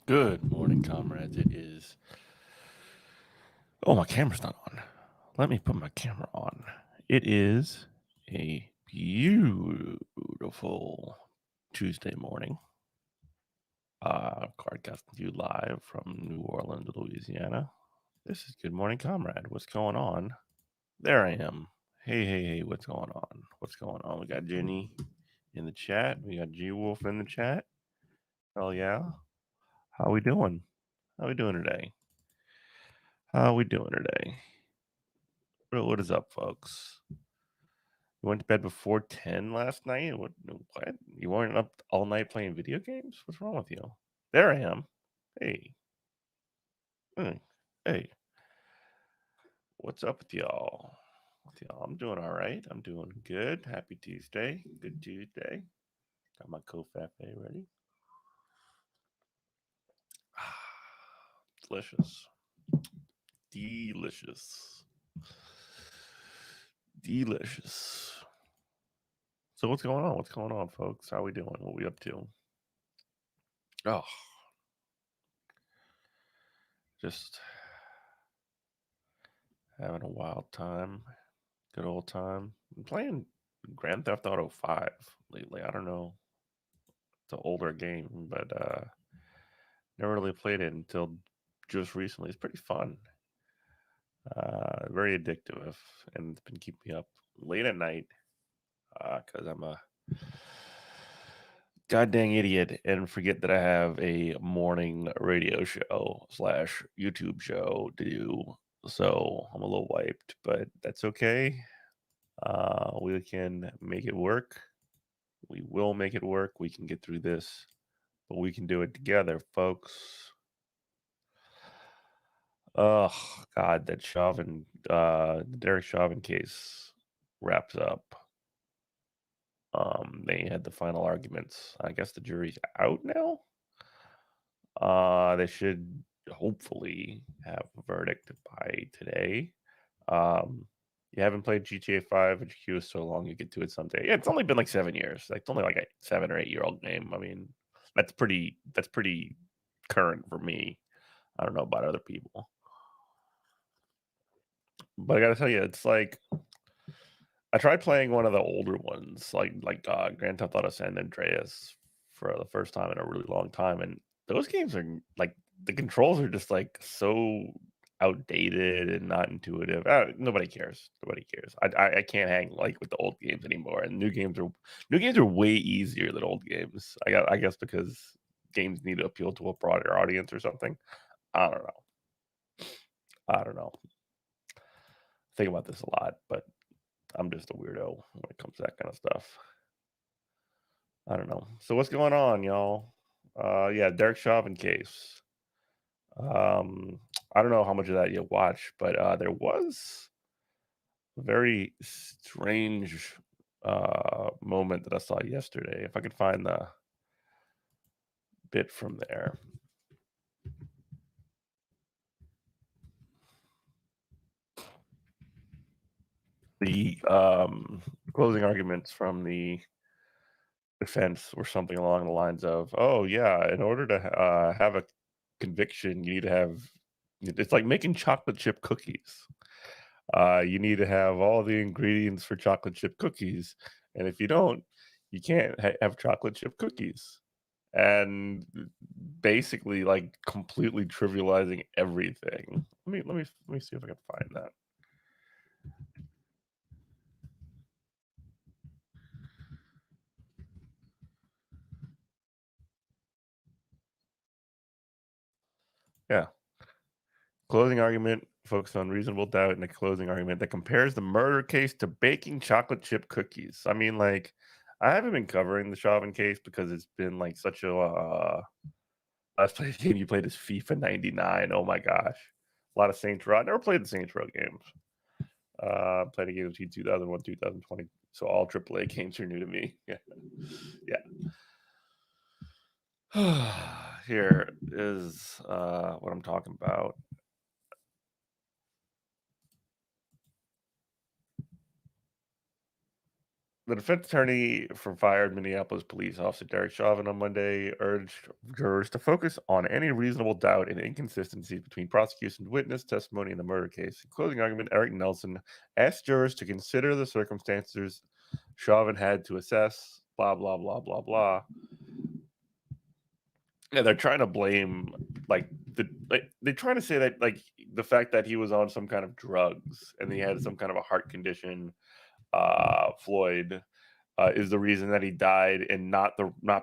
Good morning, comrades. It is. Oh, my camera's not on. Let me put my camera on. It is a beautiful Tuesday morning. Cardcasting to you live from New Orleans, Louisiana. This is Good Morning, Comrade. What's going on? There I am. Hey, what's going on? What's going on? We got Jenny in the chat. We got G Wolf in the chat. Hell yeah. How we doing? How we doing today? How we doing today? What is up, folks? You went to bed before 10 last night? What? You weren't up all night playing video games? What's wrong with you? There I am. Hey. Hey. What's up with y'all? I'm doing all right. I'm doing good. Happy Tuesday. Good Tuesday. Got my Cofafe ready. Delicious. Delicious. Delicious. So what's going on? What's going on, folks? How we doing? What we up to? Oh, just having a wild time. Good old time. I'm playing Grand Theft Auto 5 lately. I don't know. It's an older game, but never really played it until just recently. It's pretty fun. Very addictive, and it's been keeping me up late at night because I'm a god dang idiot and forget that I have a morning radio show slash YouTube show to do. So I'm a little wiped, but that's okay. We can make it work. We will make it work. We can get through this, but we can do it together, folks. Oh God, that Chauvin, the Derek Chauvin case wraps up. They had the final arguments. I guess the jury's out now. They should hopefully have a verdict by today. You haven't played GTA 5, but your queue is so long you get to it someday. Yeah, it's only been like 7 years. Like it's only like a 7 or 8 year old game. I mean, that's pretty current for me. I don't know about other people. But I gotta tell you, it's like I tried playing one of the older ones, like Grand Theft Auto San Andreas for the first time in a really long time, and those games are like the controls are just like so outdated and not intuitive. Nobody cares. Nobody cares. I can't hang like with the old games anymore, and new games are way easier than old games. I guess because games need to appeal to a broader audience or something. I don't know. I don't know. Think about this a lot, but I'm just a weirdo when it comes to that kind of stuff. I don't know. So what's going on, y'all? Yeah, Derek Chauvin case. I don't know how much of that you watch, but there was a very strange moment that I saw yesterday. If I could find the bit from there. The closing arguments from the defense were something along the lines of, "Oh yeah, in order to have a conviction, you need to have." It's like making chocolate chip cookies. You need to have all the ingredients for chocolate chip cookies, and if you don't, you can't have chocolate chip cookies. And basically, like completely trivializing everything. Let me see if I can find that. Yeah, closing argument focused on reasonable doubt in a closing argument that compares the murder case to baking chocolate chip cookies. I mean, like, I haven't been covering the Chauvin case because it's been like such a last game you played is FIFA 99. Oh my gosh. A lot of Saints Row. I never played the Saints Row games. Played a game between 2001, 2020. So all AAA games are new to me. Yeah. Yeah. Here is what I'm talking about. The defense attorney for fired Minneapolis police officer Derek Chauvin on Monday urged jurors to focus on any reasonable doubt and inconsistencies between prosecution's witness testimony in the murder case. In closing argument, Eric Nelson asked jurors to consider the circumstances Chauvin had to assess, blah, blah, blah, blah, blah. Yeah, they're trying to blame, they're trying to say that, the fact that he was on some kind of drugs and he had some kind of a heart condition, Floyd, is the reason that he died, and not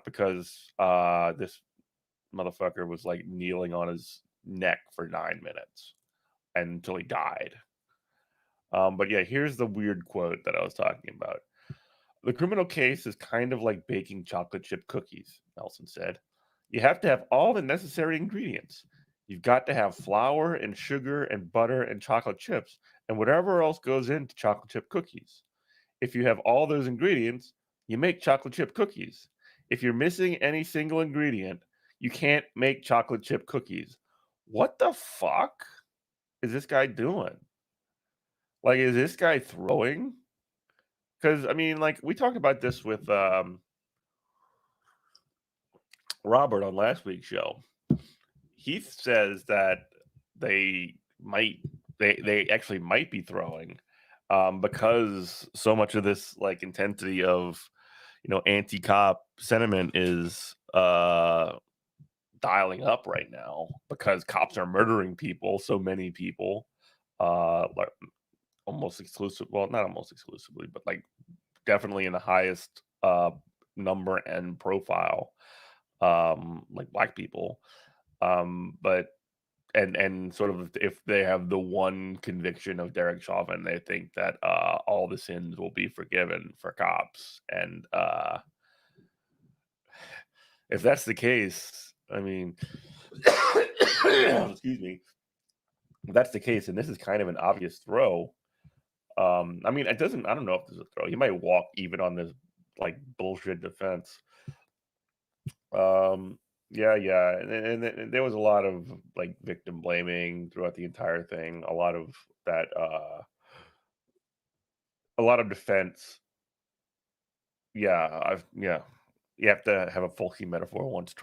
because this motherfucker was like kneeling on his neck for 9 minutes until he died. But yeah, here's the weird quote that I was talking about. The criminal case is kind of like baking chocolate chip cookies, Nelson said. You have to have all the necessary ingredients. You've got to have flour and sugar and butter and chocolate chips and whatever else goes into chocolate chip cookies. If you have all those ingredients, you make chocolate chip cookies. If you're missing any single ingredient, you can't make chocolate chip cookies. What the fuck is this guy doing? Like, is this guy throwing? Because, I mean, like, we talked about this with Robert on last week's show. He says that they actually might be throwing, because so much of this like intensity of anti-cop sentiment is dialing up right now because cops are murdering people, so many people, like almost exclusive, well, not almost exclusively, but like definitely in the highest number and profile, like black people, but and sort of if they have the one conviction of Derek Chauvin, they think that all the sins will be forgiven for cops. And if that's the case, I mean, excuse me, if that's the case, and this is kind of an obvious throw. I mean, it doesn't. I don't know if this is a throw. He might walk even on this like bullshit defense. Yeah, yeah, and there was a lot of like victim blaming throughout the entire thing. A lot of that, a lot of defense. Yeah, yeah. You have to have a folky metaphor once a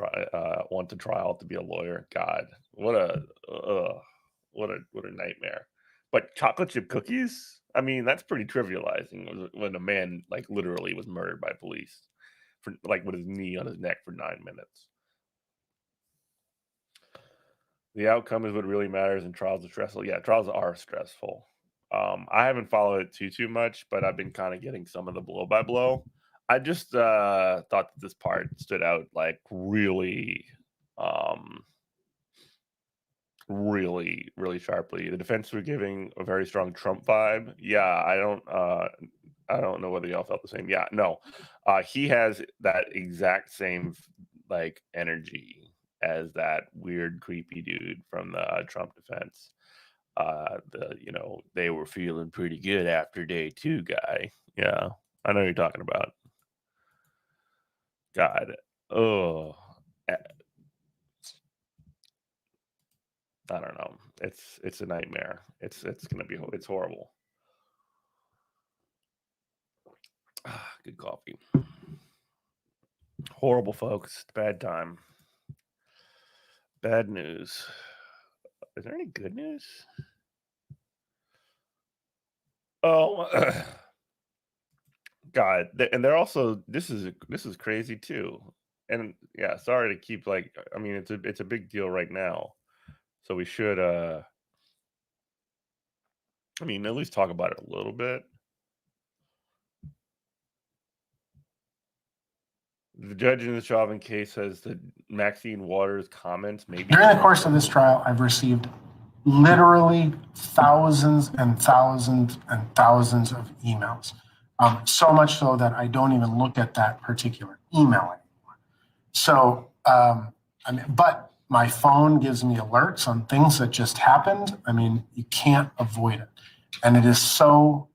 trial to be a lawyer. God, what a nightmare. But chocolate chip cookies? I mean, that's pretty trivializing when a man like literally was murdered by police for like with his knee on his neck for 9 minutes. The outcome is what really matters, and trials are stressful. Yeah, trials are stressful. I haven't followed it too much, but I've been kind of getting some of the blow by blow. I just thought that this part stood out like really, really sharply. The defense were giving a very strong Trump vibe. Yeah, I don't know whether y'all felt the same. Yeah, no, he has that exact same like energy as that weird, creepy dude from the Trump defense. They were feeling pretty good after day 2 guy. Yeah, I know who you're talking about. God, oh, I don't know. It's a nightmare. It's gonna be it's horrible. Good coffee. Horrible, folks. Bad time. Bad news. Is there any good news? Oh, God, and they're also this is crazy too. And yeah, sorry to keep like I mean it's a big deal right now. So we should I mean at least talk about it a little bit. The judge in the Chauvin case says that Maxine Waters' comments maybe during the course of this trial, I've received literally thousands and thousands and thousands of emails. So much so that I don't even look at that particular email anymore. So, but my phone gives me alerts on things that just happened. I mean, you can't avoid it. And it is so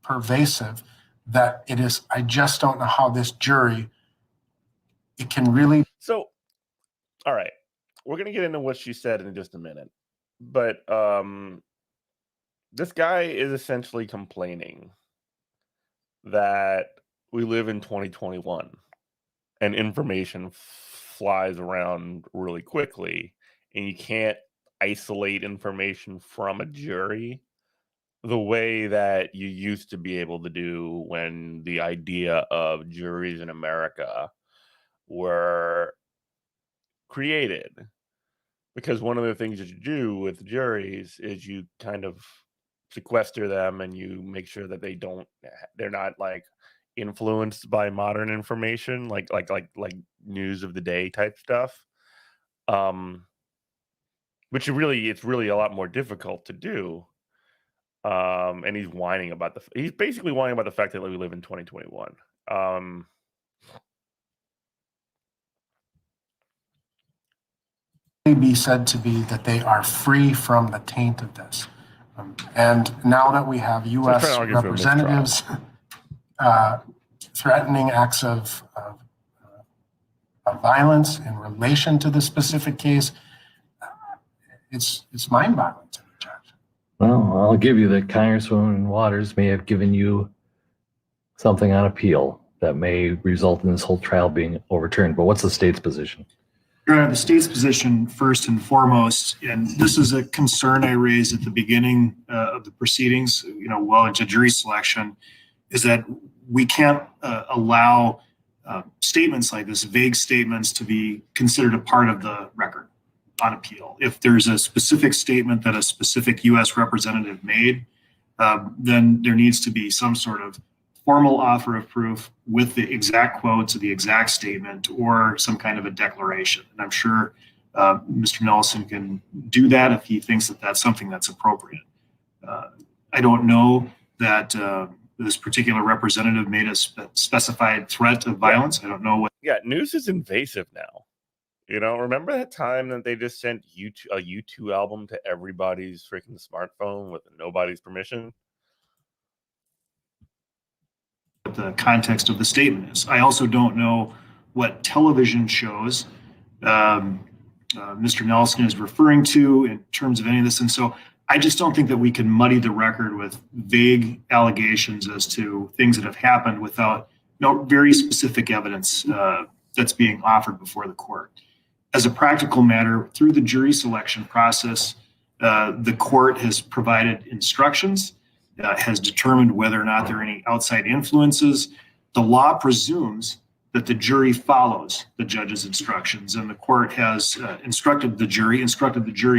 pervasive that it is, I just don't know how this jury, it can really. So, all right, we're going to get into what she said in just a minute. But this guy is essentially complaining that we live in 2021 and information flies around really quickly, and you can't isolate information from a jury the way that you used to be able to do when the idea of juries in America were created. Because one of the things that you do with juries is you kind of sequester them and you make sure that they're not like influenced by modern information, like news of the day type stuff. Which it's really a lot more difficult to do. And he's basically whining about the fact that we live in 2021. Be said to be that they are free from the taint of this. And now that we have U.S. representatives threatening acts of violence in relation to this specific case, it's mind-boggling to me, Judge. Well, I'll give you that Congresswoman Waters may have given you something on appeal that may result in this whole trial being overturned. But what's the state's position? The state's position, first and foremost, and this is a concern I raised at the beginning of the proceedings, well into jury selection, is that we can't allow statements like this, vague statements, to be considered a part of the record on appeal. If there's a specific statement that a specific U.S. representative made, then there needs to be some sort of formal offer of proof with the exact quotes of the exact statement or some kind of a declaration. And I'm sure Mr. Nelson can do that if he thinks that that's something that's appropriate. I don't know that this particular representative made a specified threat of violence. I don't know what. Yeah, news is invasive now. Remember that time that they just sent a U2 album to everybody's freaking smartphone with nobody's permission? The context of the statement is. I also don't know what television shows Mr. Nelson is referring to in terms of any of this. And so I just don't think that we can muddy the record with vague allegations as to things that have happened without very specific evidence that's being offered before the court. As a practical matter, through the jury selection process, the court has provided instructions, has determined whether or not there are any outside influences. The law presumes that the jury follows the judge's instructions, and the court has instructed the jury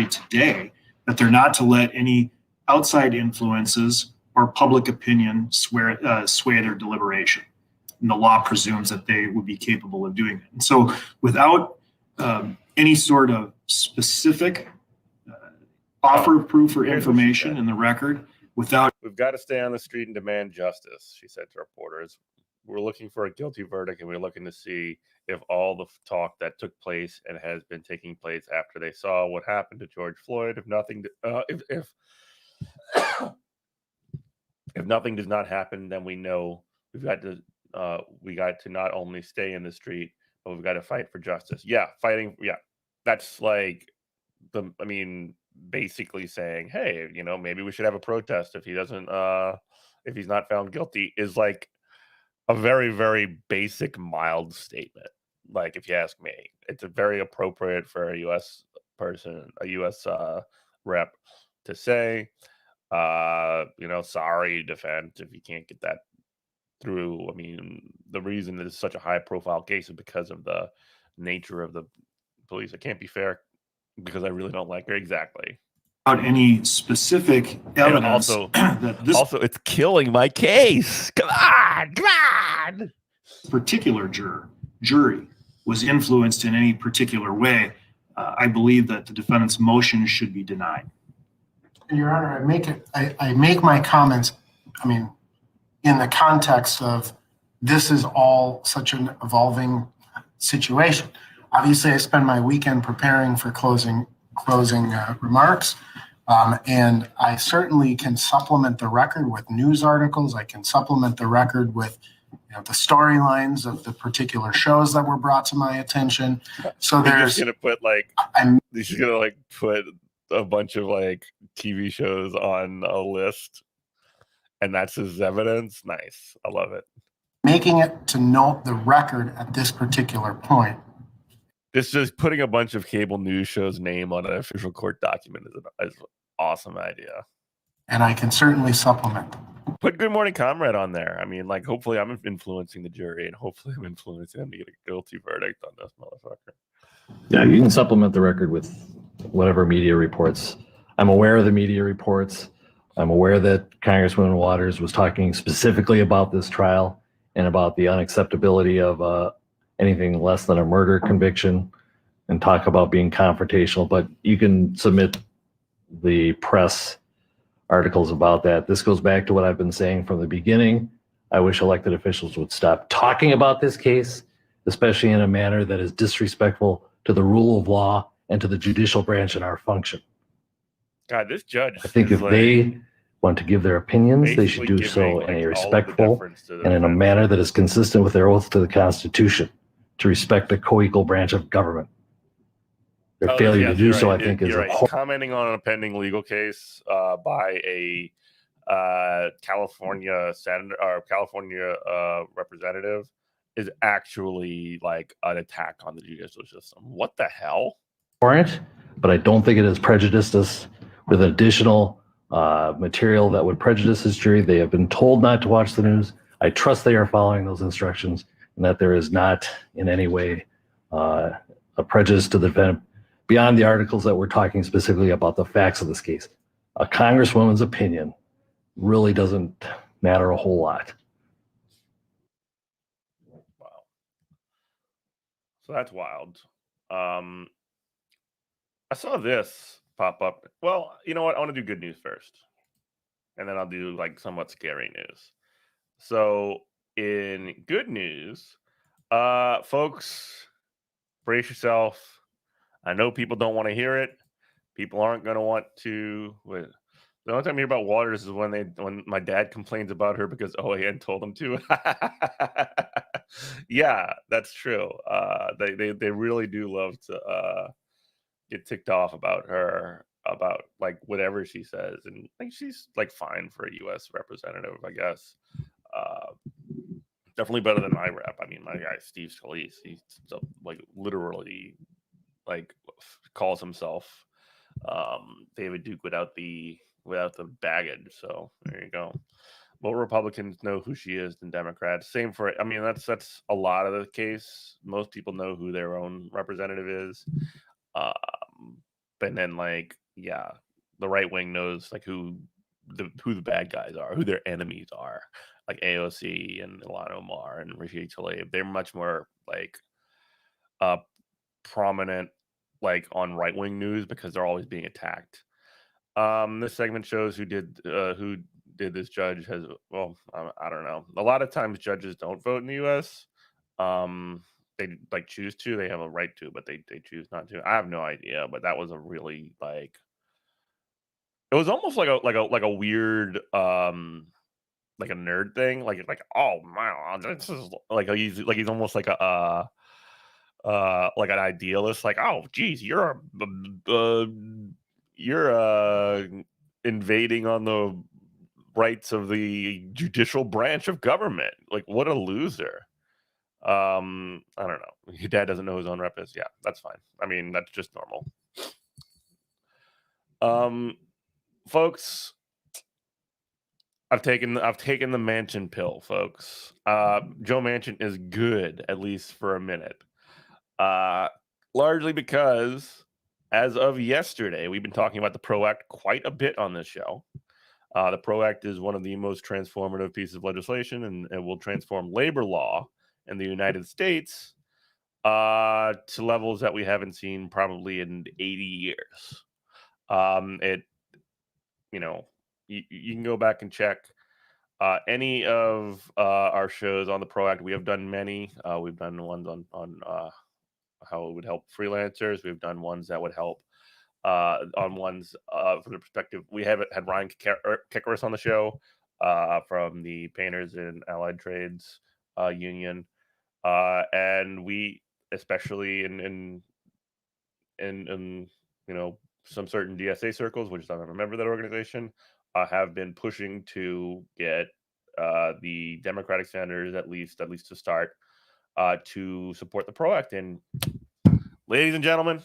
today that they're not to let any outside influences or public opinion sway their deliberation. And the law presumes that they would be capable of doing it. And so without any sort of specific offer of proof or information in the record, we've got to stay on the street and demand justice, she said to reporters. We're looking for a guilty verdict, and we're looking to see if all the talk that took place and has been taking place after they saw what happened to George Floyd, if nothing does not happen, then we know we got to not only stay in the street, but we've got to fight for justice. That's like basically saying, hey, maybe we should have a protest if if he's not found guilty, is like a very, very basic, mild statement. Like, if you ask me, it's a very appropriate for a U.S. person, a U.S. rep to say, sorry, defense, if you can't get that through. The reason that it's such a high profile case is because of the nature of the police. It can't be fair because I really don't like her. Exactly. Without any specific evidence. Also, it's killing my case. Come on. Particular jury was influenced in any particular way. I believe that the defendant's motion should be denied. Your Honor, I make my comments, in the context of this is all such an evolving situation. Obviously, I spend my weekend preparing for closing remarks, and I certainly can supplement the record with news articles. I can supplement the record with the storylines of the particular shows that were brought to my attention. So there's just gonna put a bunch of TV shows on a list, and that's his evidence. Nice. I love it. making it to note the record at this particular point. This just putting a bunch of cable news shows' name on an official court document is an awesome idea. And I can certainly supplement them. Put Good Morning Comrade on there. I mean, like, hopefully I'm influencing the jury, and hopefully I'm influencing them to get a guilty verdict on this motherfucker. Yeah, you can supplement the record with whatever media reports. I'm aware of the media reports. I'm aware that Congresswoman Waters was talking specifically about this trial and about the unacceptability of anything less than a murder conviction, and talk about being confrontational. But you can submit the press articles about that. This goes back to what I've been saying from the beginning. I wish elected officials would stop talking about this case, especially in a manner that is disrespectful to the rule of law and to the judicial branch and our function. God, this judge. I think if they want to give their opinions, they should do so in a respectful and in a manner that is consistent with their oath to the Constitution, to respect the co-equal branch of government. Their failure to do so, I think, is commenting on a pending legal case by a California senator or California representative is actually like an attack on the judicial system. What the hell? Warrant, but I don't think it has prejudiced us with additional material that would prejudice this jury. They have been told not to watch the news. I trust they are following those instructions, and that there is not in any way a prejudice to the defendant beyond the articles that we're talking specifically about the facts of this case. A congresswoman's opinion really doesn't matter a whole lot. Wow. So that's wild. I saw this pop up. Well, you know what? I want to do good news first, and then I'll do like somewhat scary news. So in good news, folks, brace yourself. I know people don't want to hear it. People aren't going to want to. The only time I hear about Waters is when my dad complains about her because OAN told him to. Yeah, that's true. They really do love to get ticked off about her, about like whatever she says, and like she's like fine for a U.S. representative, I guess. Definitely better than my rep. I mean, my guy Steve Scalise, he's like literally like calls himself David Duke without the baggage. So there you go. More Republicans know who she is than Democrats. Same for, I mean, that's a lot of the case. Most people know who their own representative is. But then like, yeah, the right wing knows like who the bad guys are, who their enemies are, like AOC and Ilhan Omar and Rashid Tlaib. They're much more like prominent like on right wing news because they're always being attacked. This segment shows who did this judge has, well, I don't know. A lot of times judges don't vote in the U.S. They like choose to. They have a right to, but they choose not to. I have no idea, but that was a really like. It was almost like a weird like a nerd thing. Like oh man, this is like he's almost like a like an idealist. Like oh geez, you're invading on the rights of the judicial branch of government. Like what a loser. I don't know. Your dad doesn't know who his own rep is. Yeah, that's fine. I mean, that's just normal. Folks, I've taken the Manchin pill, folks. Joe Manchin is good, at least for a minute. Largely because as of yesterday, we've been talking about the PRO Act quite a bit on this show. The PRO Act is one of the most transformative pieces of legislation, and it will transform labor law in the United States to levels that we haven't seen probably in 80 years. You can go back and check any of our shows on the PRO Act. We have done many. We've done ones on how it would help freelancers. We've done ones that would help on ones from the perspective. We had Ryan Kickeris on the show from the Painters and Allied Trades Union, and we, especially in some certain DSA circles, which I don't remember that organization, have been pushing to get the Democratic senators, at least to start, to support the PRO Act. And ladies and gentlemen,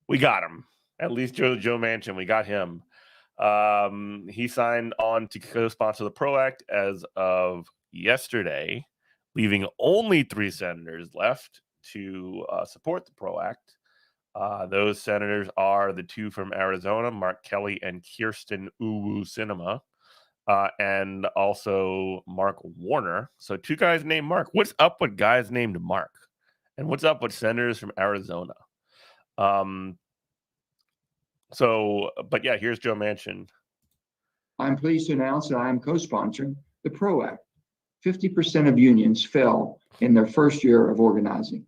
we got him. At least Joe Manchin, we got him. He signed on to co-sponsor the PRO Act as of yesterday, leaving only 3 senators left to support the PRO Act. Those senators are the 2 from Arizona, Mark Kelly and Kirsten Uwu Sinema, and also Mark Warner. So 2 guys named Mark. What's up with guys named Mark? And what's up with senators from Arizona? But yeah, here's Joe Manchin. I'm pleased to announce that I am co-sponsoring the PRO Act. 50% of unions fell in their first year of organizing.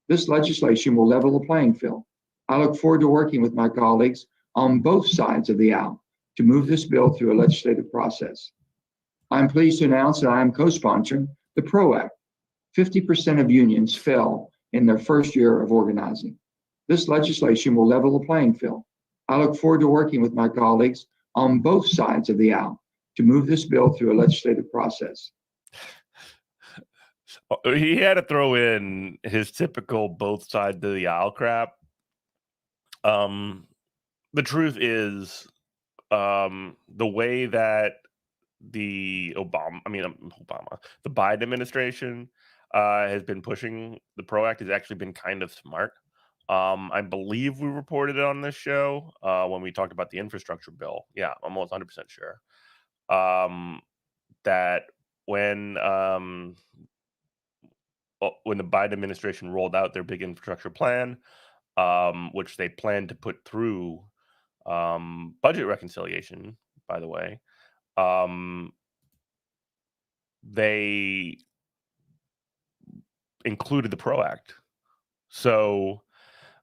This legislation will level the playing field. I look forward to working with my colleagues on both sides of the aisle to move this bill through a legislative process. I'm pleased to announce that I am co-sponsoring the PRO Act. 50% of unions fell in their first year of organizing. This legislation will level the playing field. I look forward to working with my colleagues on both sides of the aisle to move this bill through a legislative process. He had to throw in his typical both sides of the aisle crap. The truth is, the way that the Biden administration has been pushing the PRO Act has actually been kind of smart. I believe we reported it on this show when we talked about the infrastructure bill. Yeah, I'm almost 100% sure. That when the Biden administration rolled out their big infrastructure plan, which they plan to put through budget reconciliation, by the way, they included the PRO Act. So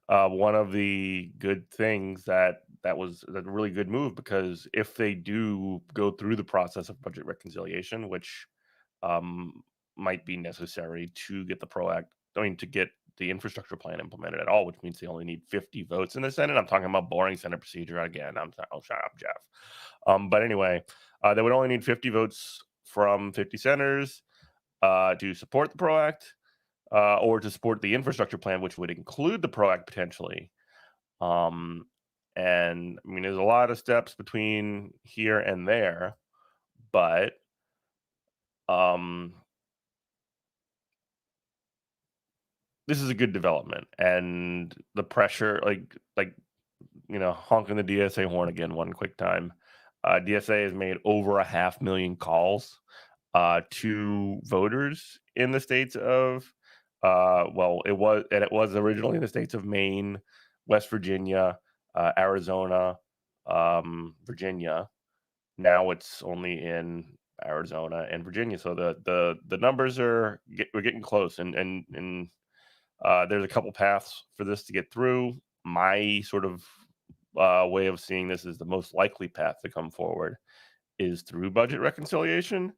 one of the good things that was a really good move, because if they do go through the process of budget reconciliation, which might be necessary to get the PRO Act, to get the infrastructure plan implemented at all, which means they only need 50 votes in the Senate. I'm talking about boring Senate procedure again. I'll shut up, Jeff. But anyway, they would only need 50 votes from 50 senators to support the PRO Act. Or to support the infrastructure plan, which would include the PRO Act potentially. And I mean, there's a lot of steps between here and there, but this is a good development. And the pressure, honking the DSA horn again one quick time. DSA has made over 500,000 calls to voters in the states of it was originally in the states of Maine, West Virginia, Arizona, Virginia. Now it's only in Arizona and Virginia. So the numbers we're getting close, and there's a couple paths for this to get through. My sort of way of seeing this is the most likely path to come forward is through budget reconciliation.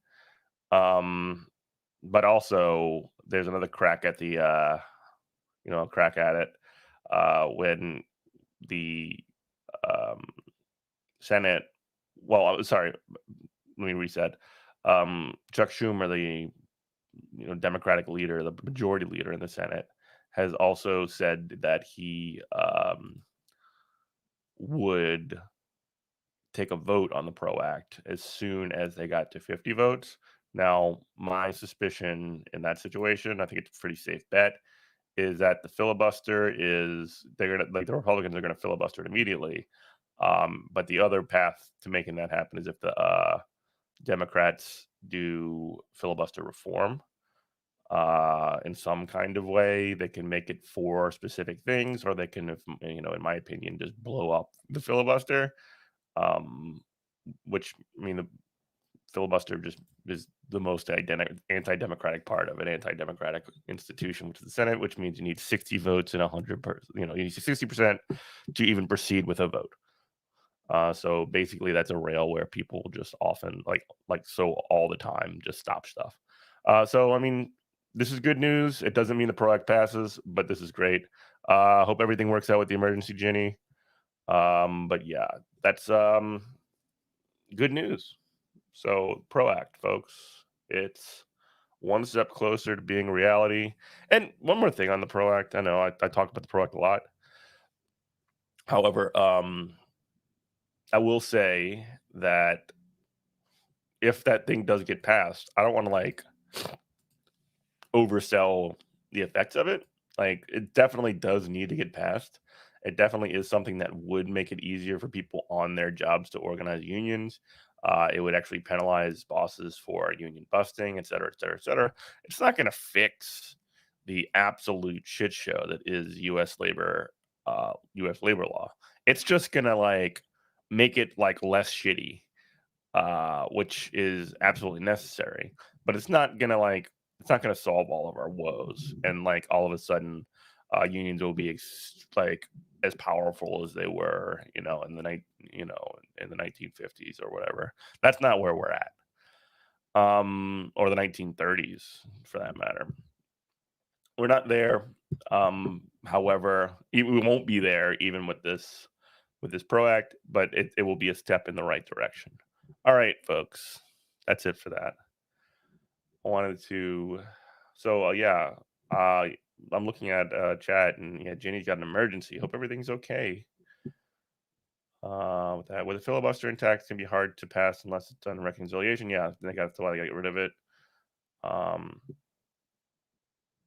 But also there's another crack at the crack at it when the Senate. Well, sorry, let me reset. Chuck Schumer, the Democratic leader, the majority leader in the Senate, has also said that he would take a vote on the PRO Act as soon as they got to 50 votes. Now, my suspicion in that situation, I think it's a pretty safe bet, is that the filibuster the Republicans are gonna filibuster it immediately. But the other path to making that happen is if the Democrats do filibuster reform in some kind of way. They can make it for specific things, or they can, in my opinion, just blow up the filibuster. Which, the filibuster just is the most anti-democratic part of an anti-democratic institution, which is the Senate, which means you need 60 votes and 100%, you need 60% to even proceed with a vote. So basically that's a rail where people just often so all the time just stop stuff. So this is good news. It doesn't mean the PRO Act passes, but this is great. Hope everything works out with the emergency Ginny. But yeah, that's good news. So PROACT, folks, it's one step closer to being reality. And one more thing on the PROACT. I know I talked about the PROACT a lot. However, I will say that if that thing does get passed, I don't want to like oversell the effects of it. Like, it definitely does need to get passed. It definitely is something that would make it easier for people on their jobs to organize unions. It would actually penalize bosses for union busting, et cetera, et cetera, et cetera. It's not going to fix the absolute shit show that is U.S. labor law. It's just going to like make it like less shitty, which is absolutely necessary. But it's not going to solve all of our woes. And like all of a sudden, unions will be like as powerful as they were, in the 1950s or whatever. That's not where we're at. Or the 1930s for that matter. We're not there. However, we won't be there even with this PROACT, but it will be a step in the right direction. All right, folks, that's it for that. I wanted to, I'm looking at chat, and yeah, Jenny's got an emergency. Hope everything's okay. With a filibuster intact, it's gonna be hard to pass unless it's done reconciliation. Yeah, that's why they gotta get rid of it.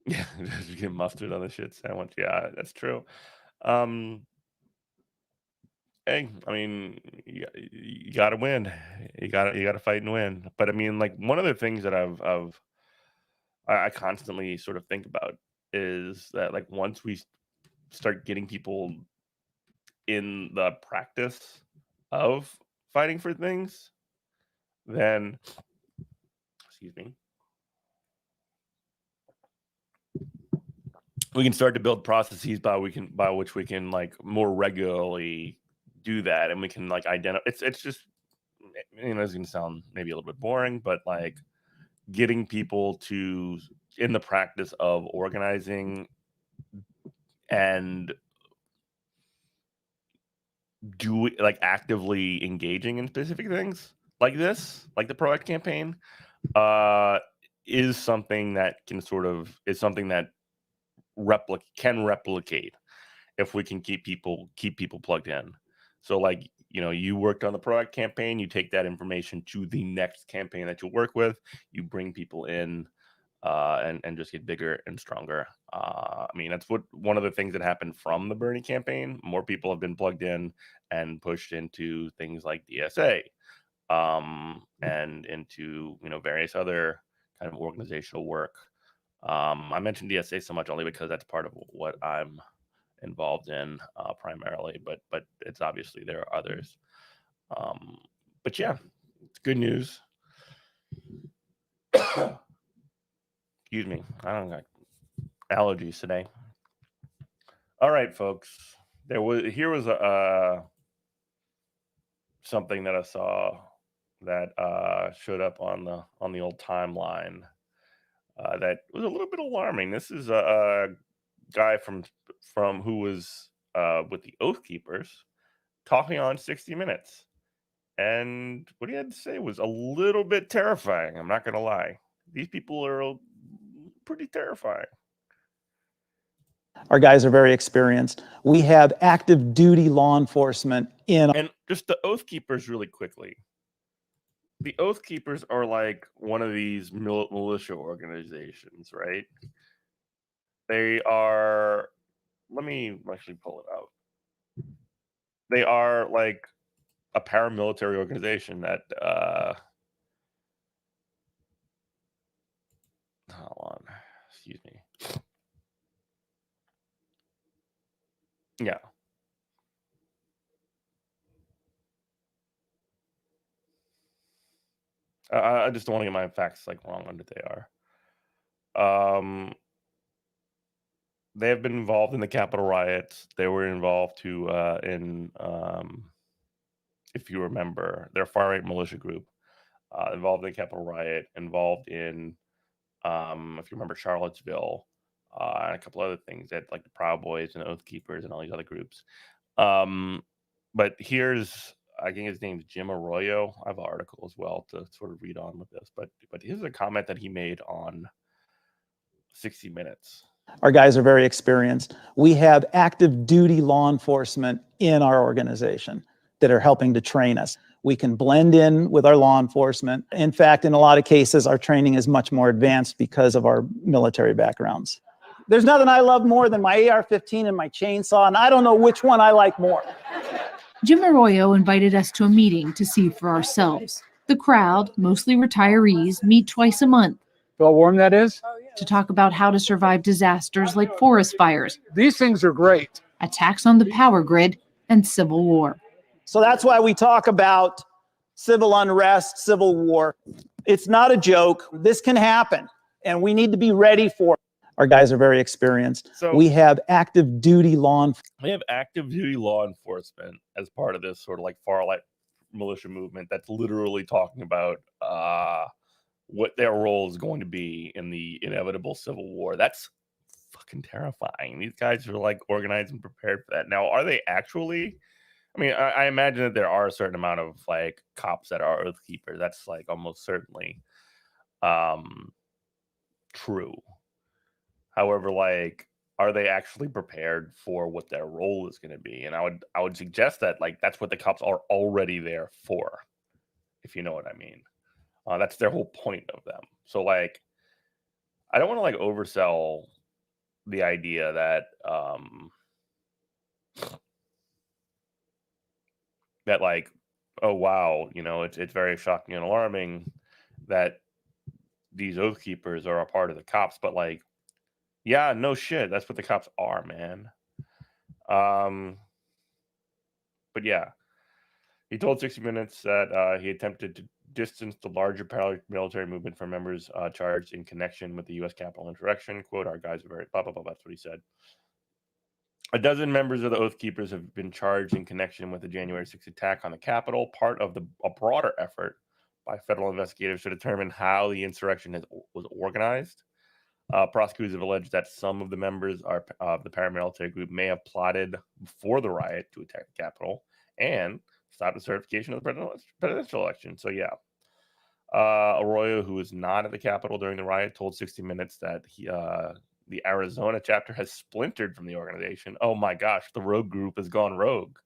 Yeah, just get mustard on the shit sandwich. Yeah, that's true. Hey, I mean, you got to win. You got to fight and win. But I mean, like one of the things that I constantly sort of think about is that like once we start getting people in the practice of fighting for things, then excuse me, we can start to build processes by which we can like more regularly do that, and we can like identify. It's just, it's going to sound maybe a little bit boring, but like getting people to in the practice of organizing and actively engaging in specific things like this, like the PROACT campaign, is something that can replicate if we can keep people plugged in. So like, you worked on the PROACT campaign, you take that information to the next campaign that you work with, you bring people in, and just get bigger and stronger. I mean, that's one of the things that happened from the Bernie campaign. More people have been plugged in and pushed into things like DSA, and into various other kind of organizational work. I mentioned DSA so much only because that's part of what I'm involved in primarily, but it's obviously there are others. But yeah, it's good news. Excuse me, I don't got allergies today. All right, folks. Here was something that I saw that showed up on the old timeline that was a little bit alarming. This is a guy from who was with the Oath Keepers talking on 60 Minutes, and what he had to say was a little bit terrifying. I'm not gonna lie; these people are pretty terrifying. Our guys are very experienced. We have active duty law enforcement in. And just the Oath Keepers, really quickly. The Oath Keepers are like one of these militia organizations, right? They are. Let me actually pull it out. They are like a paramilitary organization that. Hold on. Excuse me. Yeah. I just don't want to get my facts like wrong on what they are. They have been involved in the Capitol riots. They were involved in if you remember, their far right militia group, involved in the Capitol riot, involved in if you remember Charlottesville, and a couple other things that like the Proud Boys and Oath Keepers and all these other groups. But here's I think his name's Jim Arroyo. I have an article as well to sort of read on with this, but here's a comment that he made on 60 Minutes. Our guys are very experienced. We have active duty law enforcement in our organization that are helping to train us. We can blend in with our law enforcement. In fact, in a lot of cases, our training is much more advanced because of our military backgrounds. There's nothing I love more than my AR-15 and my chainsaw, and I don't know which one I like more. Jim Arroyo invited us to a meeting to see for ourselves. The crowd, mostly retirees, meet twice a month. Feel how warm that is? To talk about how to survive disasters like forest fires. These things are great. Attacks on the power grid, and civil war. So that's why we talk about civil unrest, civil war. It's not a joke. This can happen, and we need to be ready for it. Our guys are very experienced. So we have active duty law enforcement as part of this sort of like far-right militia movement that's literally talking about what their role is going to be in the inevitable civil war. That's fucking terrifying. These guys are like organized and prepared for that. Now, are they actually? I mean, I imagine that there are a certain amount of like cops that are oath keepers. That's like almost certainly true. However, like, are they actually prepared for what their role is going to be? And I would suggest that like that's what the cops are already there for, if you know what I mean. That's their whole point of them. So like, I don't want to like oversell the idea that that like, oh wow, you know, it's very shocking and alarming that these oath keepers are a part of the cops, but like, yeah, no shit, that's what the cops are, man. But yeah, he told 60 Minutes that he attempted to distance the larger paramilitary movement from members charged in connection with the U.S. Capitol insurrection. Quote, our guys are very blah, blah, blah. That's what he said. A dozen members of the Oath Keepers have been charged in connection with the January 6th attack on the Capitol, part of a broader effort by federal investigators to determine how the insurrection was organized. Prosecutors have alleged that some of the members of the paramilitary group may have plotted before the riot to attack the Capitol and stop the certification of the presidential election. So yeah, Arroyo, who was not at the Capitol during the riot, told 60 Minutes that the Arizona chapter has splintered from the organization. Oh my gosh, the rogue group has gone rogue.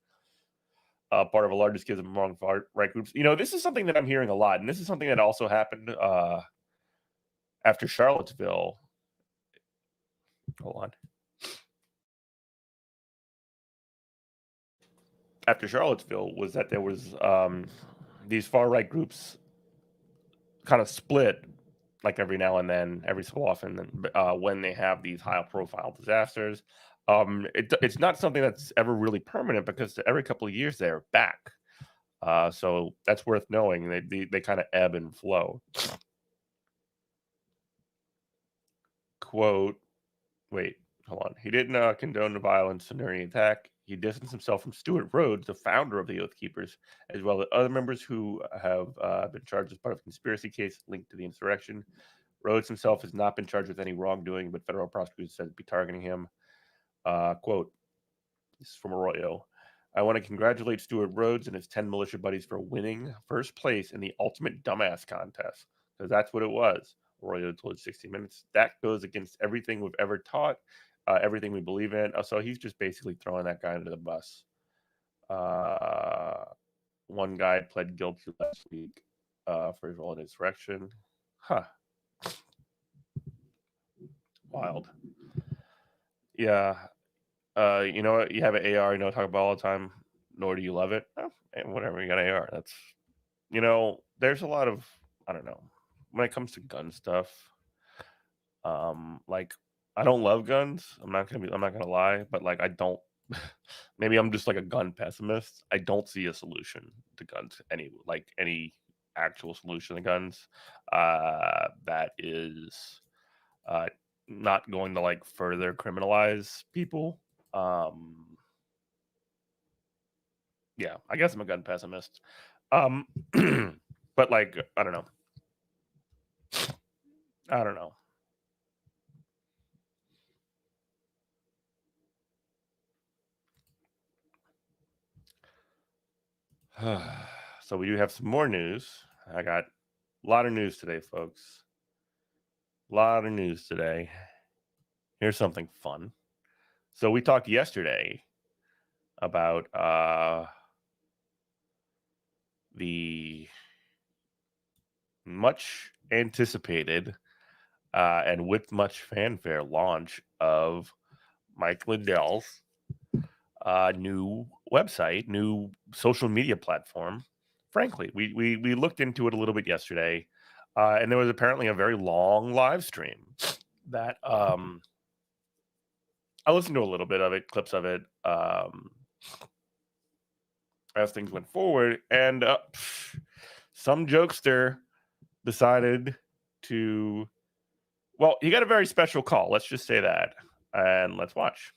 Part of a larger schism among far-right groups. You know, this is something that I'm hearing a lot, and this is something that also happened after Charlottesville. Hold on. After Charlottesville was that there was these far-right groups kind of split like every now and then, every so often, when they have these high-profile disasters. It's not something that's ever really permanent because every couple of years they're back. So that's worth knowing. They kind of ebb and flow. Quote, wait, hold on. He didn't condone the violence during the attack. He distanced himself from Stuart Rhodes, the founder of the Oath Keepers, as well as other members who have been charged as part of a conspiracy case linked to the insurrection. Rhodes himself has not been charged with any wrongdoing, but federal prosecutors said to be targeting him. Quote, this is from Arroyo. I want to congratulate Stuart Rhodes and his 10 militia buddies for winning first place in the ultimate dumbass contest, because that's what it was. Arroyo told 60 Minutes. That goes against everything we've ever taught, everything we believe in. So he's just basically throwing that guy under the bus. One guy pled guilty last week for his role in insurrection. Huh. Wild. Yeah. You know what? You have an AR, you know, talk about all the time, nor do you love it. Oh, and whatever, you got an AR. That's, you know, there's a lot of, I don't know, when it comes to gun stuff, like, I don't love guns. I'm not gonna lie, but like, I don't, maybe I'm just like a gun pessimist. I don't see a solution to guns, any actual solution to guns, that is, not going to like further criminalize people. Yeah, I guess I'm a gun pessimist. But like, I don't know. So we do have some more news. I got a lot of news today, folks. A lot of news today. Here's something fun. So we talked yesterday about the much anticipated and with much fanfare launch of Mike Lindell's new website, new social media platform. Frankly, we looked into it a little bit yesterday, and there was apparently a very long live stream that I listened to a little bit of it, clips of it, as things went forward, and some jokester decided to. Well, he got a very special call. Let's just say that, and let's watch.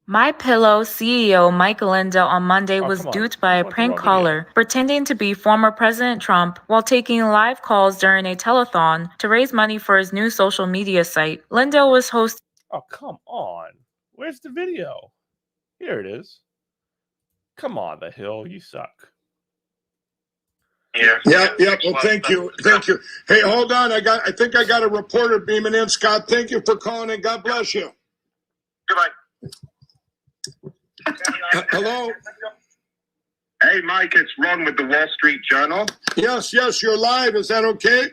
MyPillow CEO Mike Lindell on Monday Oh, was come on. duped by This a one's the prank wrong video. caller pretending to be former President Trump while taking live calls during a telethon to raise money for his new social media site. Lindell was hosting. Oh, come on. Where's the video? Here it is. Come on, The Hill. You suck. Yeah. Well, thank you. Hey, hold on. I think I got a reporter beaming in. Scott, thank you for calling and God bless you. Goodbye. Hello? Hey, Mike, it's Ron with the Wall Street Journal. Yes, you're live. Is that okay?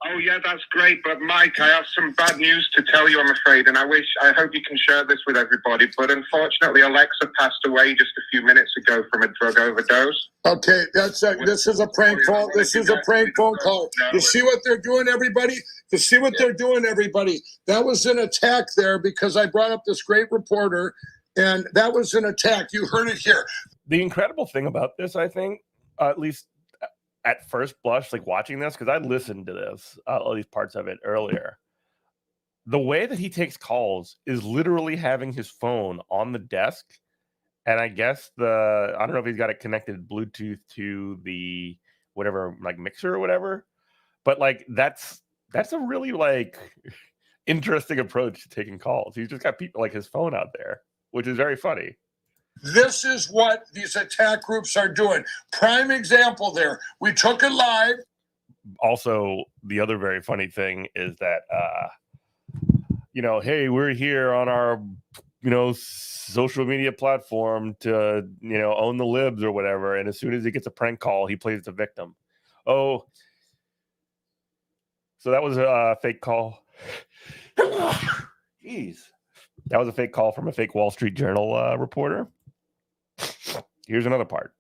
Oh, yeah, that's great. But, Mike, I have some bad news to tell you, I'm afraid, and I hope you can share this with everybody. But unfortunately, Alexa passed away just a few minutes ago from a drug overdose. Okay, this is a prank call. This is a prank phone call. You see what they're doing, everybody? You see what they're doing, everybody? That was an attack there because I brought up this great reporter, and that was an attack. You heard it here. The incredible thing about this, I think, at least at first blush, like watching this, because I listened to this, all these parts of it earlier. The way that he takes calls is literally having his phone on the desk. And I guess I don't know if he's got it connected Bluetooth to the whatever, like mixer or whatever. But like that's a really like interesting approach to taking calls. He's just got people like his phone out there, which is very funny. This is what these attack groups are doing. Prime example there. We took it live. Also, the other very funny thing is that, hey, we're here on our, social media platform to, own the libs or whatever. And as soon as he gets a prank call, he plays the victim. Oh, so that was a fake call. Jeez. That was a fake call from a fake Wall Street Journal reporter. Here's another part.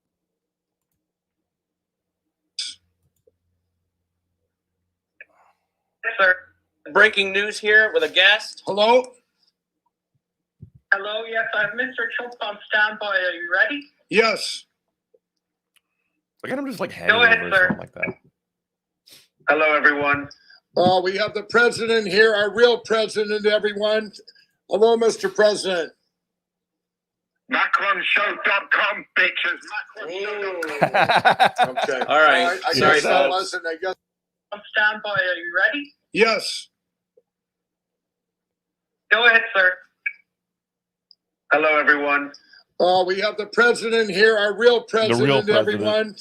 Yes, sir. Breaking news here with a guest. Hello? Hello, yes, I have Mr. Trump on standby. Are you ready? Yes. I got him just like hanging Go ahead, over sir. something like that. Hello, everyone. We have the president here, our real president, everyone. Hello, Mr. President. MacronShow.com, bitches. Okay. All right. I Sorry, guess that folks. wasn't. I guess. On standby. Are you ready? Yes. Go ahead, sir. Hello, everyone. We have the president here, our real president, everyone.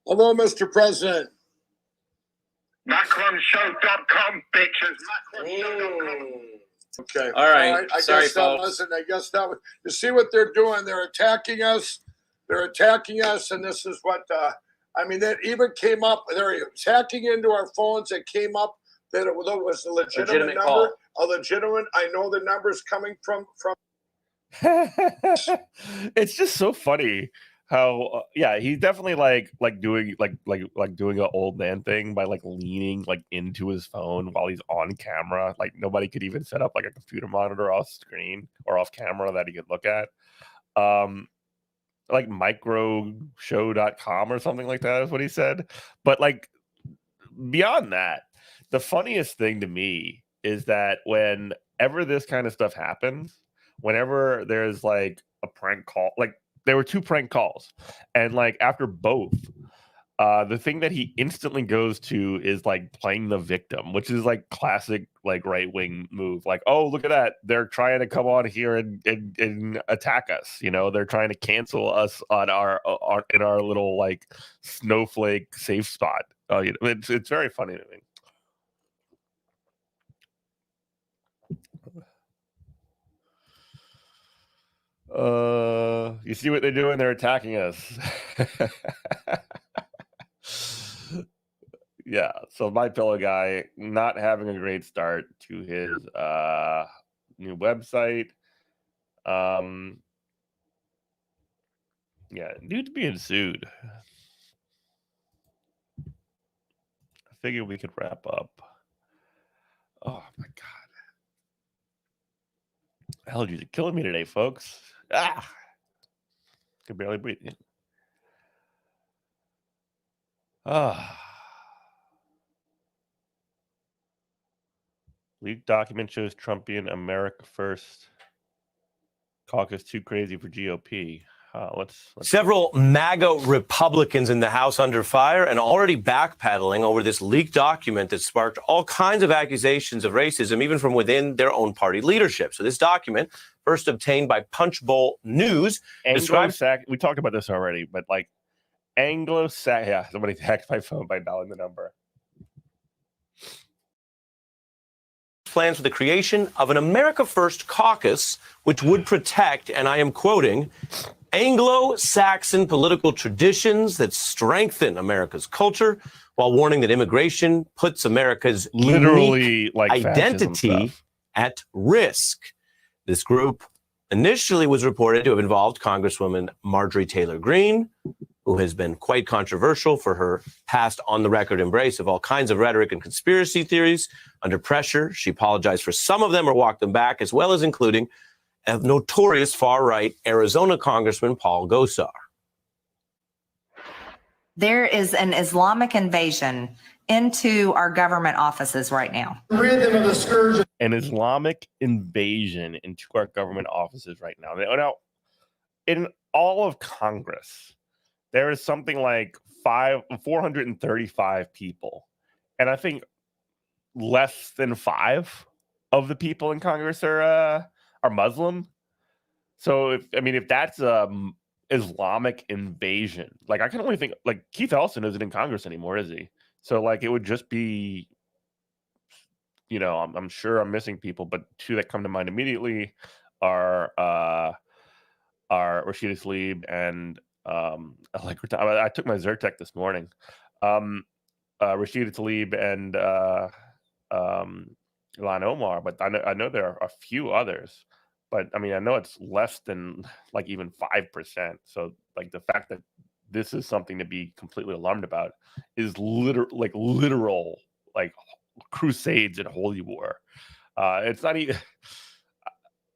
Hello, Mr. President. MacronShow.com, bitches. Okay. All right. I Sorry, guess that folks. wasn't. I guess that was. You see what they're doing? They're attacking us. And this is what. That even came up. They're attacking into our phones. It came up that it was a legitimate number. Call. A legitimate. I know the numbers coming from. It's just so funny how he's definitely like doing doing an old man thing by like leaning like into his phone while he's on camera. Like nobody could even set up like a computer monitor off screen or off camera that he could look at. Like microshow.com or something like that is what he said. But like beyond that, the funniest thing to me is that whenever this kind of stuff happens, whenever there's like a prank call, like there were two prank calls, and like after both, the thing that he instantly goes to is like playing the victim, which is like classic like right wing move. Like, oh, look at that, they're trying to come on here and attack us. You know, they're trying to cancel us on our in our little like snowflake safe spot. You know, it's very funny to me. You see what they're doing? They're attacking us. Yeah, so my pillow guy not having a great start to his new website. Yeah, dude's being sued. I figured we could wrap up. Oh my god. Allergies are killing me today, folks. Can barely breathe. Leaked document shows Trumpian America First caucus too crazy for GOP. Let's Several MAGA Republicans in the House under fire and already backpedaling over this leaked document that sparked all kinds of accusations of racism, even from within their own party leadership. So this document, first obtained by Punchbowl News, describes... We talked about this already, but like Anglo-Saxon... Yeah, somebody hacked my phone by dialing the number. Plans for the creation of an America First caucus, which would protect, and I am quoting, Anglo-Saxon political traditions that strengthen America's culture, while warning that immigration puts America's unique identity at risk. This group initially was reported to have involved Congresswoman Marjorie Taylor Greene, who has been quite controversial for her past on-the-record embrace of all kinds of rhetoric and conspiracy theories. Under pressure, she apologized for some of them or walked them back, as well as including a notorious far-right Arizona Congressman Paul Gosar. There is an Islamic invasion into our government offices right now. Rid them of the scourge. An Islamic invasion into our government offices right now. Now, in all of Congress, there is something like 435 people. And I think less than 5 of the people in Congress are Muslim. So if that's Islamic invasion, like I can only think like Keith Ellison isn't in Congress anymore, is he? So like it would just be, you know, I'm sure I'm missing people, but 2 that come to mind immediately are Rashida Tlaib and I took my Zyrtec this morning. Rashida Tlaib and Ilhan Omar, but I know there are a few others. But I mean, I know it's less than like even 5%. So like the fact that this is something to be completely alarmed about is literal like crusades and holy war. It's not even.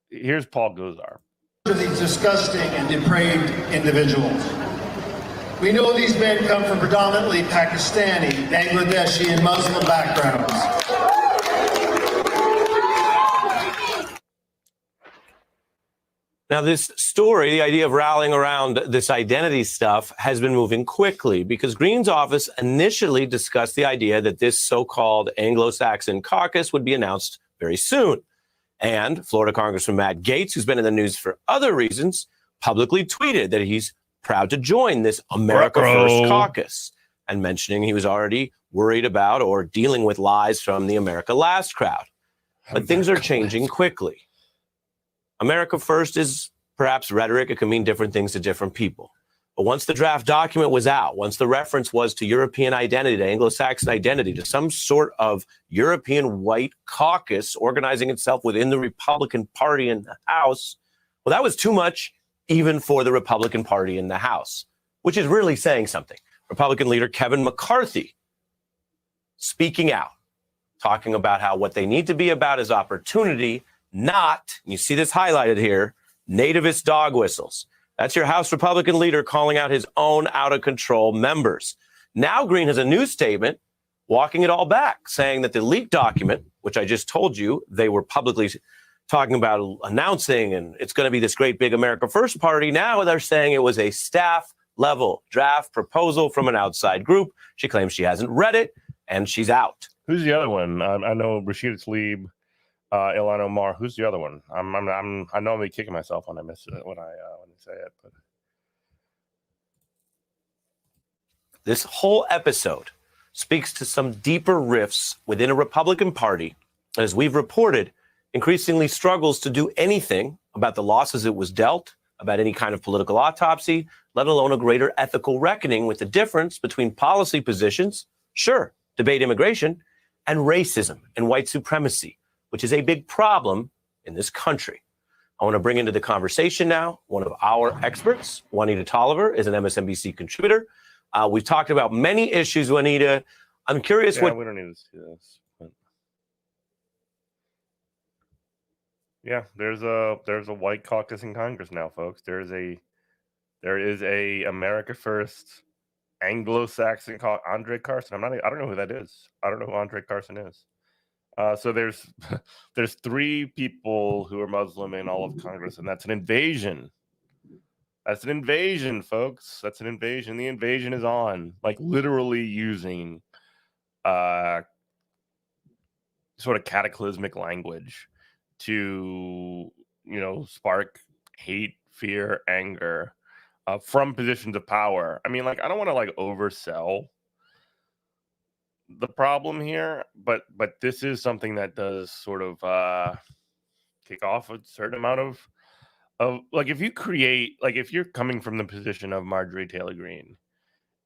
Here's Paul Gosar. These disgusting and depraved individuals. We know these men come from predominantly Pakistani, Bangladeshi, and Muslim backgrounds. Now, this story, the idea of rallying around this identity stuff, has been moving quickly because Greene's office initially discussed the idea that this so-called Anglo-Saxon caucus would be announced very soon. And Florida Congressman Matt Gaetz, who's been in the news for other reasons, publicly tweeted that he's proud to join this America First caucus, and mentioning he was already worried about or dealing with lies from the America Last crowd. But things are changing quickly. America First is perhaps rhetoric. It can mean different things to different people. But once the draft document was out, once the reference was to European identity, to Anglo-Saxon identity, to some sort of European white caucus organizing itself within the Republican Party in the House, well, that was too much even for the Republican Party in the House, which is really saying something. Republican leader Kevin McCarthy speaking out, talking about how what they need to be about is opportunity, not, you see this highlighted here, nativist dog whistles. That's your House Republican leader calling out his own out-of-control members. Now Greene has a new statement walking it all back, saying that the leaked document, which I just told you they were publicly talking about announcing, and it's going to be this great big America First party, now they're saying it was a staff level draft proposal from an outside group. She claims she hasn't read it, and she's out. Who's the other one? I know Rashida Tlaib, Ilhan Omar. Who's the other one? I know I'm gonna be kicking myself when I miss it when I say it. But this whole episode speaks to some deeper rifts within a Republican Party, as we've reported, increasingly struggles to do anything about the losses it was dealt, about any kind of political autopsy, let alone a greater ethical reckoning with the difference between policy positions, sure, debate immigration, and racism and white supremacy, which is a big problem in this country. I want to bring into the conversation now one of our experts. Juanita Tolliver is an MSNBC contributor. We've talked about many issues, Juanita. I'm curious we don't need to see this. But yeah, there's a white caucus in Congress now, folks. There is a America First Anglo-Saxon Andre Carson. I don't know who that is. I don't know who Andre Carson is. So there's 3 people who are Muslim in all of Congress, and that's an invasion. That's an invasion, folks. That's an invasion. The invasion is on, like literally using sort of cataclysmic language to, spark hate, fear, anger from positions of power. I mean, like, I don't want to like oversell the problem here, but this is something that does sort of kick off a certain amount of like, if you're coming from the position of Marjorie Taylor Greene,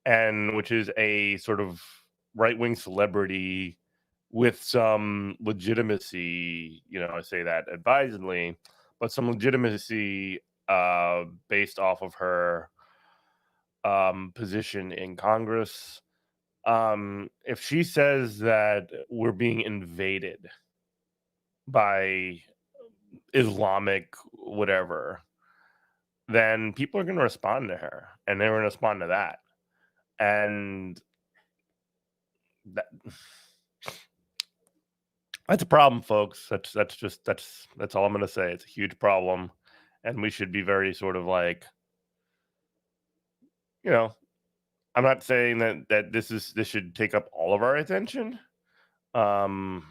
and which is a sort of right-wing celebrity with some legitimacy, I say that advisedly, but some legitimacy based off of her position in Congress. If she says that we're being invaded by Islamic whatever, then people are going to respond to her, and they're going to respond to that. And that's a problem, folks. That's all I'm going to say. It's a huge problem, and we should be very sort of like, I'm not saying that this should take up all of our attention. Far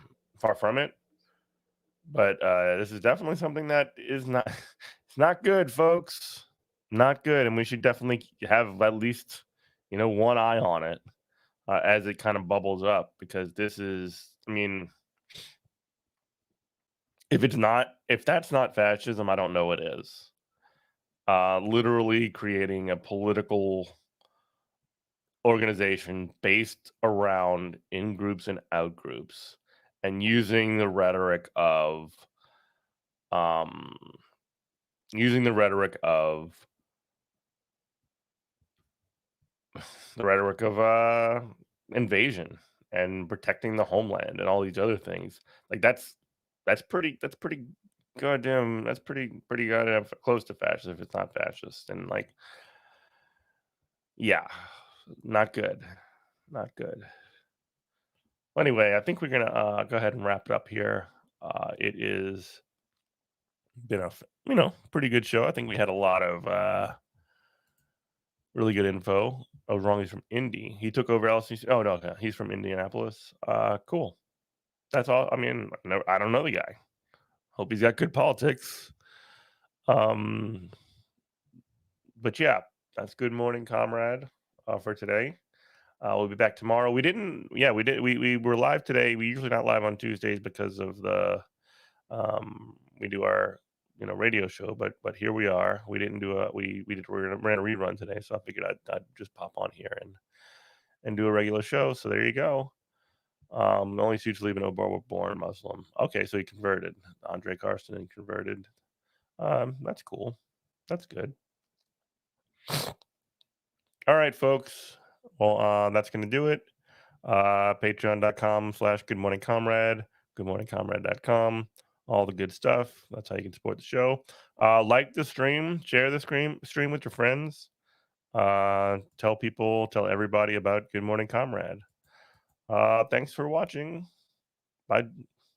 from it. But this is definitely something that is not it's not good, folks. Not good, and we should definitely have at least one eye on it as it kind of bubbles up, because this is, I mean, if that's not fascism, I don't know what is. Literally creating a political organization based around in groups and out groups, and using the rhetoric of invasion and protecting the homeland and all these other things. Like, that's pretty goddamn, that's pretty goddamn close to fascist, if it's not fascist. And like, yeah, not good. Well, anyway, I think we're gonna go ahead and wrap it up here. It is been a pretty good show. I think we had a lot of really good info. I was wrong. He's from Indy. He took over LCC. Oh no, he's from Indianapolis. Cool. That's all. I mean, I don't know the guy. Hope he's got good politics. But yeah, that's Good Morning, Comrade for today. We'll be back tomorrow. We were live today. We usually not live on Tuesdays because of the we do our radio show, but here we are. We didn't do we ran a rerun today, so I figured I'd just pop on here and do a regular show. So there you go. Only suits leaving Obama born Muslim. Okay, so he converted. Andre Carson and converted. That's cool. That's good. All right, folks. Well, that's going to do it. Patreon.com/goodmorningcomrade, goodmorningcomrade.com. All the good stuff. That's how you can support the show. Like the stream, share the stream with your friends. Tell everybody about Good Morning Comrade. Thanks for watching. Bye.